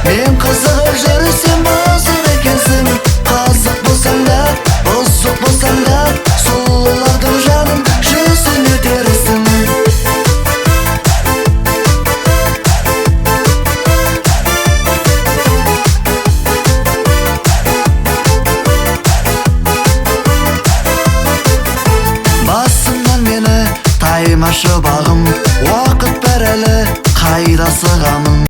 Мен қызығып жүрсем бозық екенсің. Қазақ болсаң да, бұзық болсаң да, сұлулардың жанын жүзіне терісің. Басымнан мені таймашы бағым, уақыт бар әлі, қайда сығамын.